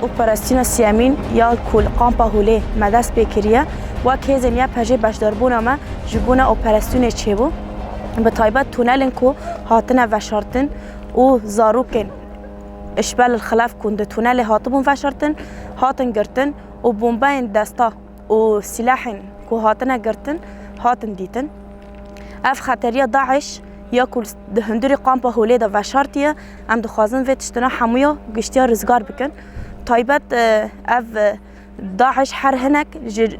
اپراسیون سیامین یا کل قامپا هوله مدرس بکریه و کیزن یا پجه بشداربونا ما جبونا اپراسیون چه بو به تایبت تونلن کو هاتنه وشارتن و زاروکن اشبال الخلاف کنده تونل هاتبون وشارتن هاتن گرتن و بومباین دستا و سلاحن کو هاتنه گرتن هاتن دیتن اف خطریه داعش یا کل هندری قامپا هوله دا وشارتیه ام دخوازن و تشتنا حمویا گشتیا رزگار بکن تایبت اف داعش هر هنک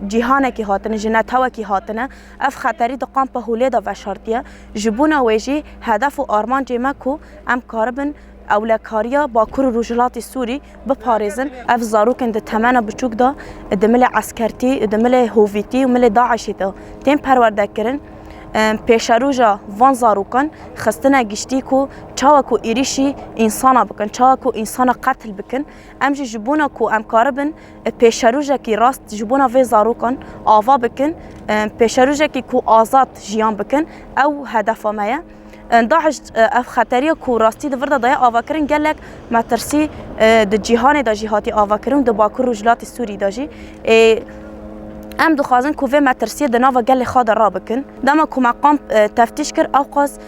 جهانه کی هاتنه جنتاوه کی هاتنه اف خطری دا قامپا هوله دا وشارتیه جبونا ویجی هدف و آرمان جیمه کو ام کاربن اولکاریا با کور روجلات سوری بپارزن اف زاروکن د تمنه بچوک دا دمل عسکرتی دمل هویتی و مل داعش دا تیم پرورده کرن پیشروجا وان زاروکان خستنا گشتی کو چاوا کو ایریشی انسانا بکن چاوا کو انسانا قتل بکن امجی جبونا کو امکاربن پیشروجا کی راست جبونا و زاروکان آوا بکن پیشروجا کی کو آزاد جیان بکن او هدف مایا داعش اف خطریه کو راستی د وردا دای آوا کرن گلک مترسی د جهان د جهاتی آوا کرن د باکور رجلات سوری داجی ام دخوازن کوه مترسیه د ناو گل خاد را بکن دما کو مقام تفتیش کر اوقاس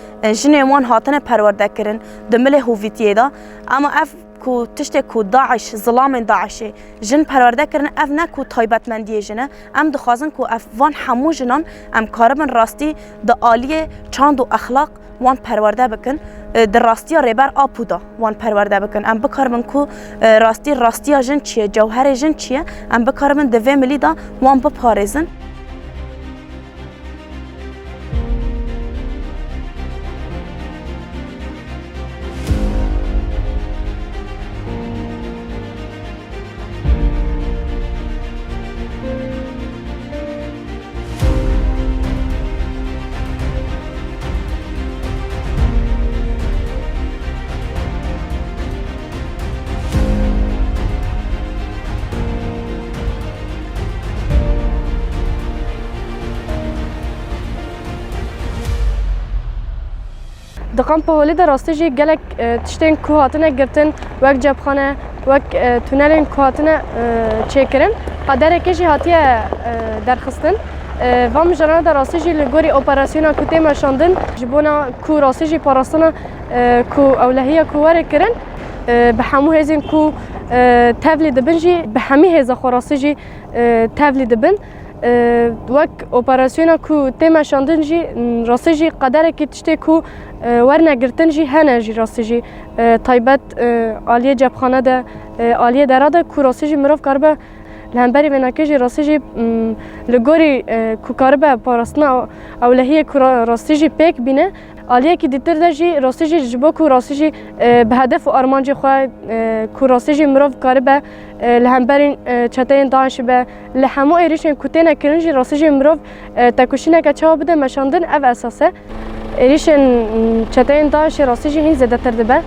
جنوان هاتنه پرورده کرن د مل هویتیه دا اما اف کو تشت کو داعش ظلام داعش جن پرورده کرن اف نه کو تایبت مندی جنه ام دخوازن کو اف وان حمو جنان ام کاربن راستی د عالیه چاند و اخلاق وان پرورده بکن در راستی ریبر آپودا وان پرورده بکن ام بکارمن کو راستی جن چیه جوهر جن چیه ام بکارمن دوی ملی دا وان بپارزن دقام پهولی در راستی جی گلک تشتین کوهاتنه گرتن وک جبخانه وک تونلین کوهاتنه چکرن قدر کشی هاتیه درخستن و مجرد در راستی جی لگوری اپراسیونا کتی مشاندن جبونا کو راستی جی پاراستنا کو اولهیه کواره کرن به همو هزین کو تبلی دبن جی به همی هزا خو راستی جی تبلی دبن وک اپراسیونا کو تیم شاندن جی راستی جی قدره که تشتی کو ورنه گرتن جی هنه جی راستی جی تایبت آلیه جبخانه ده آلیه دراده کو راستی جی مروف کاربه لهنبری بناکه جی راستی جی لگوری کو کاربه پاراستنا اولهیه کو راستی جی پیک بینه آلیه که دیتر ده جی راستی جی جبو کو راستی جی به هدف و آرمان جی خواه کو راستی جی مروف کاربه لهنبرین چتاین داعش به لحمو ایریشن کتینه کرن جی راستی جی مروف تکوشینه که چاو بده مشاندن او اساسه ایریشن چتاین داعش راستی جی هین زده ترده به